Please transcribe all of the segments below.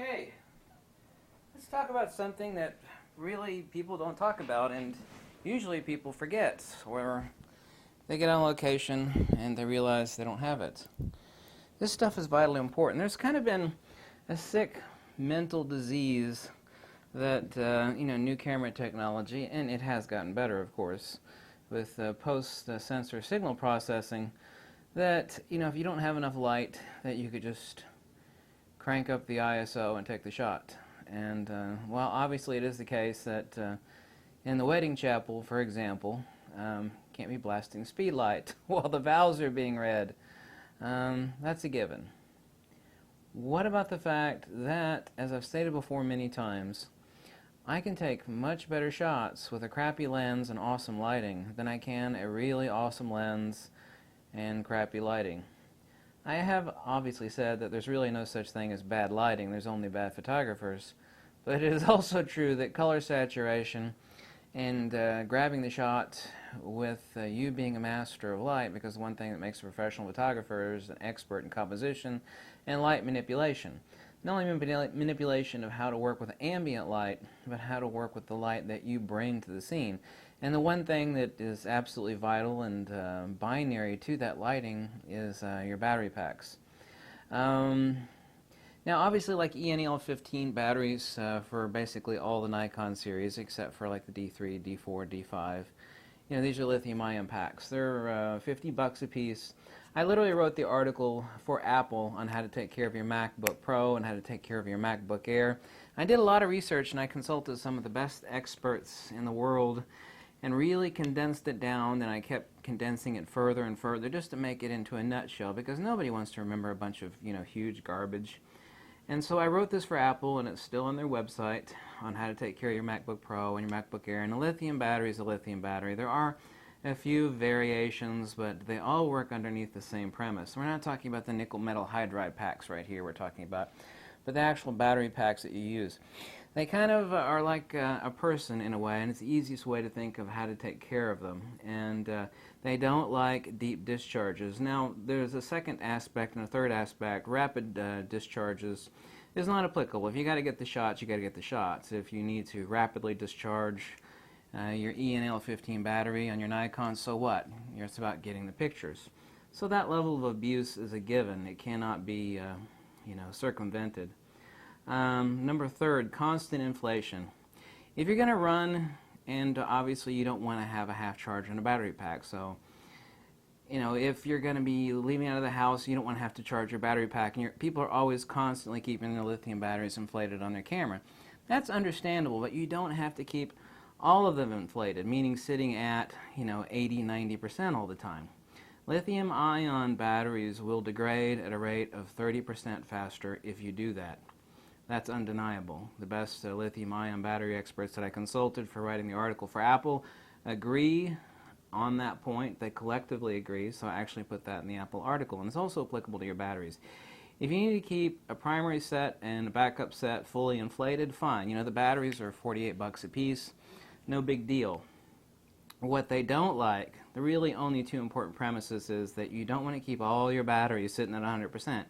Okay, let's talk about something that really people don't talk about and usually people forget, or they get on location and they realize they don't have it. This stuff is vitally important. There's kind of been a sick mental disease that, new camera technology, and it has gotten better, of course, with post-sensor signal processing, that, if you don't have enough light, that you could just crank up the ISO and take the shot. And while obviously it is the case that in the wedding chapel, for example, can't be blasting Speedlight while the vows are being read. That's a given. What about the fact that, as I've stated before many times, I can take much better shots with a crappy lens and awesome lighting than I can a really awesome lens and crappy lighting. I have obviously said that there's really no such thing as bad lighting, there's only bad photographers, but it is also true that color saturation and grabbing the shot with you being a master of light, because one thing that makes a professional photographer is an expert in composition and light manipulation. Not only manipulation of how to work with ambient light, but how to work with the light that you bring to the scene. And the one thing that is absolutely vital and binary to that lighting is your battery packs. Now obviously, like ENL15 batteries for basically all the Nikon series except for like the D3, D4, D5, these are lithium-ion packs. They're $50 a piece. I literally wrote the article for Apple on how to take care of your MacBook Pro and how to take care of your MacBook Air. I did a lot of research and I consulted some of the best experts in the world and really condensed it down, and I kept condensing it further and further just to make it into a nutshell, because nobody wants to remember a bunch of huge garbage. And so I wrote this for Apple, and it's still on their website on how to take care of your MacBook Pro and your MacBook Air. And a lithium battery is a lithium battery. There are a few variations, but they all work underneath the same premise. We're not talking about the nickel metal hydride packs right here we're talking about, but the actual battery packs that you use. They kind of are like a person in a way, and it's the easiest way to think of how to take care of them. And they don't like deep discharges. Now, there's a second aspect and a third aspect. Rapid discharges is not applicable. If you got to get the shots, you got to get the shots. If you need to rapidly discharge your ENL15 battery on your Nikon, so what? It's about getting the pictures. So that level of abuse is a given. It cannot be, circumvented. Number third, constant inflation. If you're going to run, and obviously you don't want to have a half charge on a battery pack, so if you're going to be leaving out of the house, you don't want to have to charge your battery pack, and people are always constantly keeping their lithium batteries inflated on their camera. That's understandable, but you don't have to keep all of them inflated, meaning sitting at 80-90% all the time. Lithium-ion batteries will degrade at a rate of 30% faster if you do that. That's undeniable. The best lithium-ion battery experts that I consulted for writing the article for Apple agree on that point. They collectively agree, so I actually put that in the Apple article. And it's also applicable to your batteries. If you need to keep a primary set and a backup set fully inflated, fine. The batteries are $48 a piece. No big deal. What they don't like, the really only two important premises, is that you don't want to keep all your batteries sitting at 100%.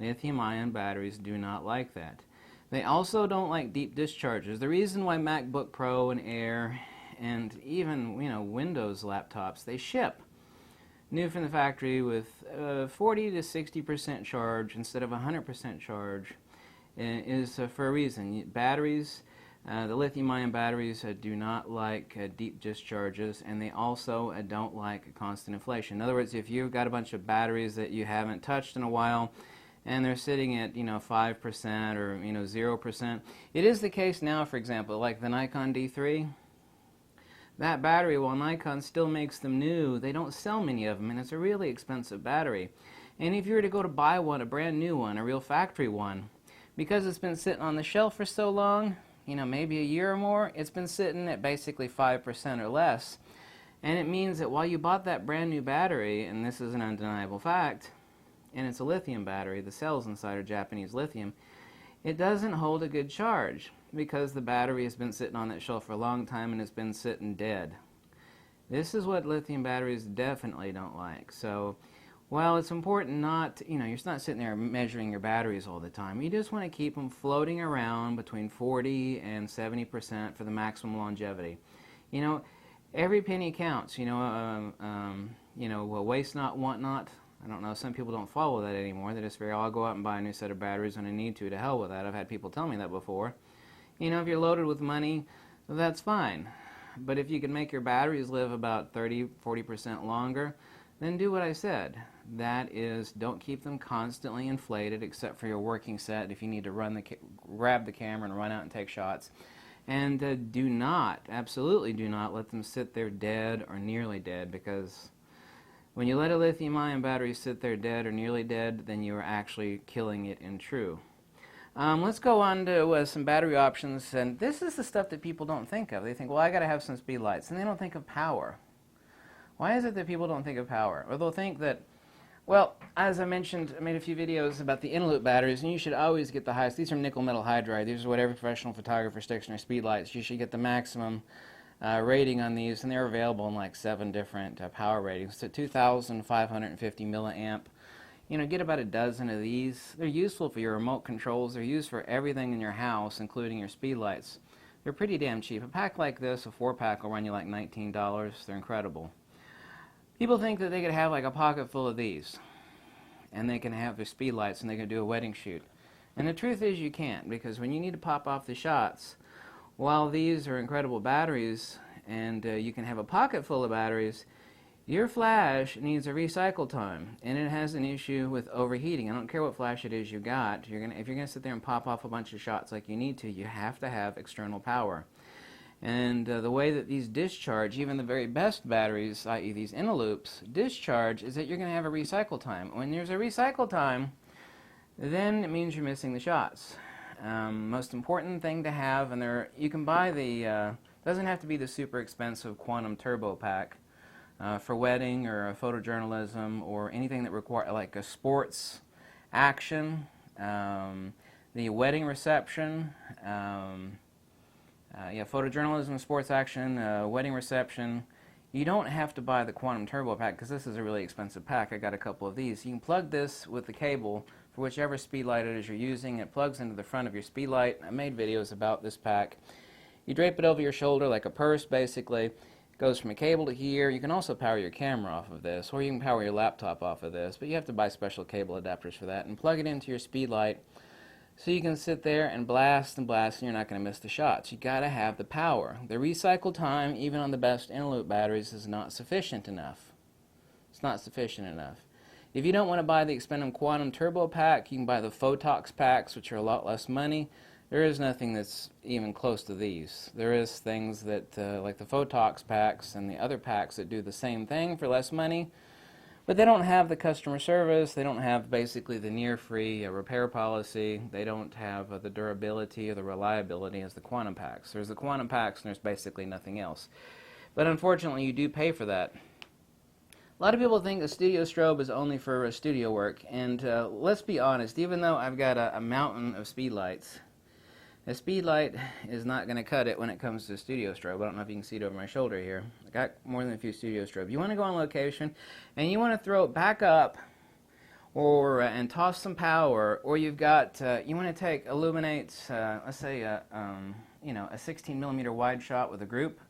Lithium-ion batteries do not like that. They also don't like deep discharges. The reason why MacBook Pro and Air and even Windows laptops, they ship new from the factory with 40 to 60% charge instead of 100% charge is for a reason. Batteries, the lithium-ion batteries do not like deep discharges, and they also don't like constant inflation. In other words, if you've got a bunch of batteries that you haven't touched in a while, and they're sitting at 5% or 0%. It is the case now, for example, like the Nikon D3. That battery, while Nikon still makes them new, they don't sell many of them, and it's a really expensive battery. And if you were to go to buy one, a brand new one, a real factory one, because it's been sitting on the shelf for so long, maybe a year or more, it's been sitting at basically 5% or less. And it means that while you bought that brand new battery, and this is an undeniable fact, and it's a lithium battery, the cells inside are Japanese lithium, it doesn't hold a good charge because the battery has been sitting on that shelf for a long time and it's been sitting dead. This is what lithium batteries definitely don't like. So Well, it's important not to, you're not sitting there measuring your batteries all the time. You just want to keep them floating around between 40 and 70% for the maximum longevity. You know, every penny counts. Well, waste not, want not. I don't know, some people don't follow that anymore. They just figure, I'll go out and buy a new set of batteries when I need to hell with that. I've had people tell me that before. If you're loaded with money, that's fine. But if you can make your batteries live about 30-40% longer, then do what I said. That is, don't keep them constantly inflated except for your working set if you need to grab the camera and run out and take shots. And do not, absolutely do not let them sit there dead or nearly dead, because when you let a lithium-ion battery sit there dead or nearly dead, then you are actually killing it in true. Let's go on to some battery options, and this is the stuff that people don't think of. They think, well, I got to have some speedlights, and they don't think of power. Why is it that people don't think of power? Or they'll think that, well, as I mentioned, I made a few videos about the in-loop batteries, and you should always get the highest. These are nickel metal hydride. These are what every professional photographer sticks in their speedlights. You should get the maximum rating on these, and they're available in like 7 different power ratings. So 2,550 milliamp. Get about a dozen of these. They're useful for your remote controls. They're used for everything in your house, including your speedlights. They're pretty damn cheap. A pack like this, a 4-pack, will run you like $19. They're incredible. People think that they could have like a pocket full of these, and they can have their speedlights, and they can do a wedding shoot. And the truth is you can't, because when you need to pop off the shots, while these are incredible batteries, and you can have a pocket full of batteries, your flash needs a recycle time, and it has an issue with overheating. I don't care what flash it is you got. If you're gonna sit there and pop off a bunch of shots like you need to, you have to have external power. And the way that these discharge, even the very best batteries, i.e. these interloops, discharge, is that you're going to have a recycle time. When there's a recycle time, then it means you're missing the shots. Most important thing to have, and you can buy the, doesn't have to be the super expensive quantum turbo pack for wedding or photojournalism or anything that requires, like a sports action, the wedding reception, photojournalism, sports action, wedding reception. You don't have to buy the quantum turbo pack, because this is a really expensive pack. I got a couple of these. You can plug this with the cable for whichever speedlight it is you're using. It plugs into the front of your speedlight. I made videos about this pack. You drape it over your shoulder like a purse, basically. It goes from a cable to here. You can also power your camera off of this, or you can power your laptop off of this, but you have to buy special cable adapters for that, and plug it into your speedlight. So you can sit there and blast, and you're not going to miss the shots. You got to have the power. The recycle time, even on the best in-loop batteries, is not sufficient enough. It's not sufficient enough. If you don't want to buy the expensive quantum turbo pack, you can buy the Photox packs, which are a lot less money. There is nothing that's even close to these. There is things that, like the Photox packs and the other packs, that do the same thing for less money. But they don't have the customer service. They don't have basically the near-free repair policy. They don't have the durability or the reliability as the quantum packs. There's the quantum packs, and there's basically nothing else. But unfortunately, you do pay for that. A lot of people think a studio strobe is only for studio work. And let's be honest, even though I've got a mountain of speedlights, a speedlight is not going to cut it when it comes to a studio strobe. I don't know if you can see it over my shoulder here. I got more than a few studio strobes. You want to go on location, and you want to throw it back up, or and toss some power, or you've got you want to illuminate, let's say a 16 millimeter wide shot with a group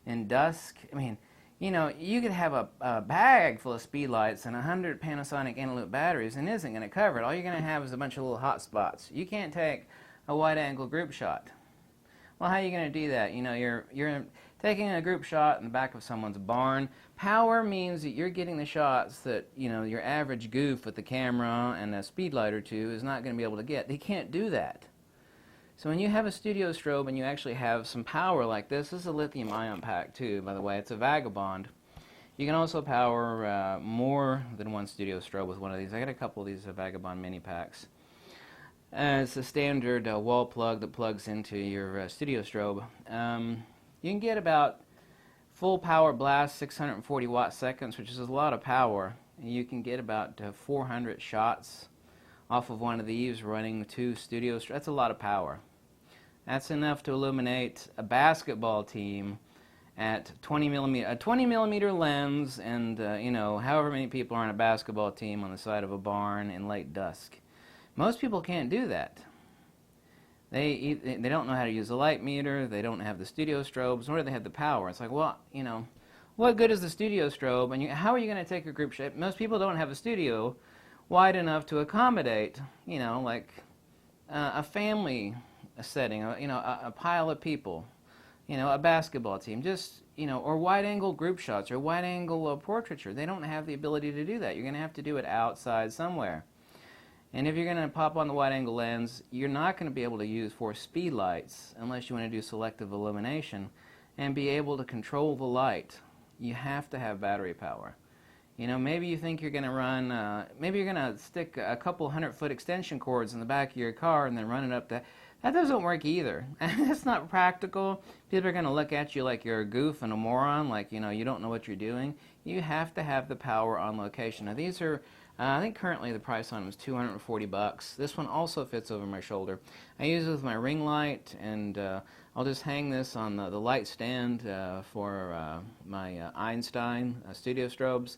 in dusk. I mean, you could have a bag full of speedlights and 100 Panasonic in-loop batteries, and it isn't going to cover it. All you're going to have is a bunch of little hot spots. You can't take a wide-angle group shot. Well, how are you going to do that? You're taking a group shot in the back of someone's barn. Power means that you're getting the shots that your average goof with the camera and a speedlight or two is not going to be able to get. They can't do that. So when you have a studio strobe and you actually have some power like this is a lithium-ion pack too, by the way. It's a Vagabond. You can also power more than one studio strobe with one of these. I got a couple of these Vagabond mini packs. It's a standard wall plug that plugs into your studio strobe. You can get about full power blast, 640 watt seconds, which is a lot of power. You can get about 400 shots off of one of these running 2 studio strobes. That's a lot of power. That's enough to illuminate a basketball team at a 20 millimeter lens, and you know, however many people are on a basketball team on the side of a barn in late dusk. Most people can't do that. They don't know how to use a light meter. They don't have the studio strobes, nor do they have the power. It's like, well, you know, what good is the studio strobe? And how are you going to take a group shot? Most people don't have a studio wide enough to accommodate, you know, like a family setting, you know, a pile of people, you know, a basketball team, just, you know, or wide-angle group shots or wide-angle portraiture. They don't have the ability to do that. You're going to have to do it outside somewhere. And if you're going to pop on the wide-angle lens, you're not going to be able to use forced speed lights unless you want to do selective illumination and be able to control the light. You have to have battery power. You know, maybe you think you're going to run, maybe you're going to stick a couple 100-foot extension cords in the back of your car and then run it up that. That doesn't work either. It's not practical. People are going to look at you like you're a goof and a moron, like, you know, you don't know what you're doing. You have to have the power on location. Now, these are, I think currently the price on them is $240. This one also fits over my shoulder. I use it with my ring light, and I'll just hang this on the light stand for my Einstein studio strobes.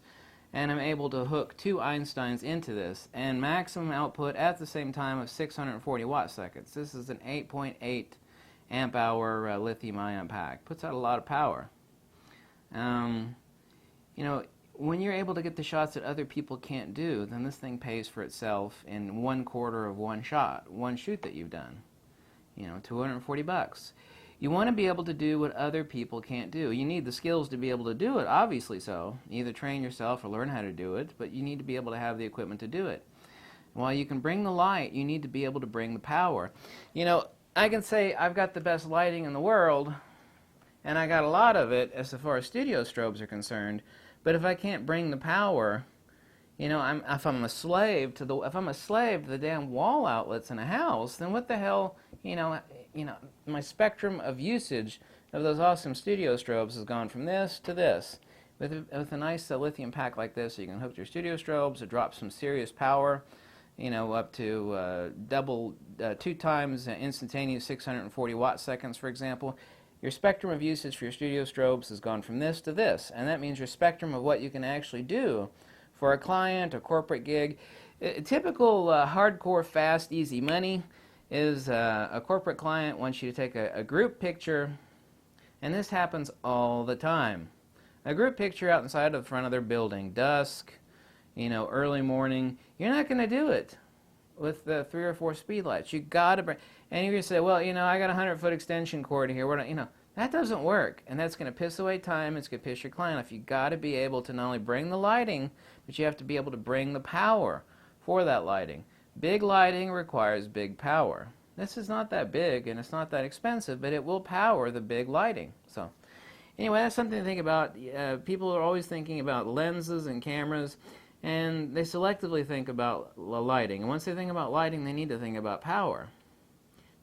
And I'm able to hook 2 Einsteins into this, and maximum output at the same time of 640 watt seconds. This is an 8.8 amp hour lithium-ion pack. Puts out a lot of power. You know, when you're able to get the shots that other people can't do, then this thing pays for itself in 1/4 of one shot, one shoot that you've done. You know, $240. You want to be able to do what other people can't do. You need the skills to be able to do it, obviously so. Either train yourself or learn how to do it, but you need to be able to have the equipment to do it. While you can bring the light, you need to be able to bring the power. You know, I can say I've got the best lighting in the world, and I got a lot of it as far as studio strobes are concerned, but if I can't bring the power, you know, if I'm a slave to the damn wall outlets in a house, then what the hell, you know, my spectrum of usage of those awesome studio strobes has gone from this to this. With a nice lithium pack like this, you can hook your studio strobes. It drops some serious power, you know, up to 2 times instantaneous 640 watt seconds, for example. Your spectrum of usage for your studio strobes has gone from this to this, and that means your spectrum of what you can actually do for a client, a corporate gig. Typical hardcore, fast, easy money is a corporate client wants you to take a group picture, and this happens all the time. A group picture out inside of the front of their building, dusk, you know, early morning. You're not going to do it with the 3 or 4 speed lights. You got to bring, and you're going to say, well, you know, I got a 100-foot extension cord here. We're not, you know, that doesn't work, and that's going to piss away time. It's going to piss your client off. You got to be able to not only bring the lighting, but you have to be able to bring the power for that lighting. Big lighting requires big power. This is not that big, and it's not that expensive, but it will power the big lighting. So, anyway, that's something to think about. People are always thinking about lenses and cameras, and they selectively think about lighting. And once they think about lighting, they need to think about power,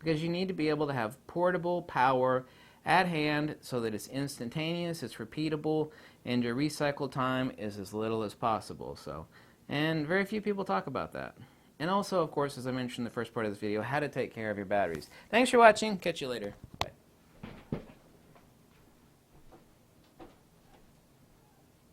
because you need to be able to have portable power at hand so that it's instantaneous, it's repeatable, and your recycle time is as little as possible. So, and very few people talk about that. And also, of course, as I mentioned in the first part of this video, how to take care of your batteries. Thanks for watching. Catch you later.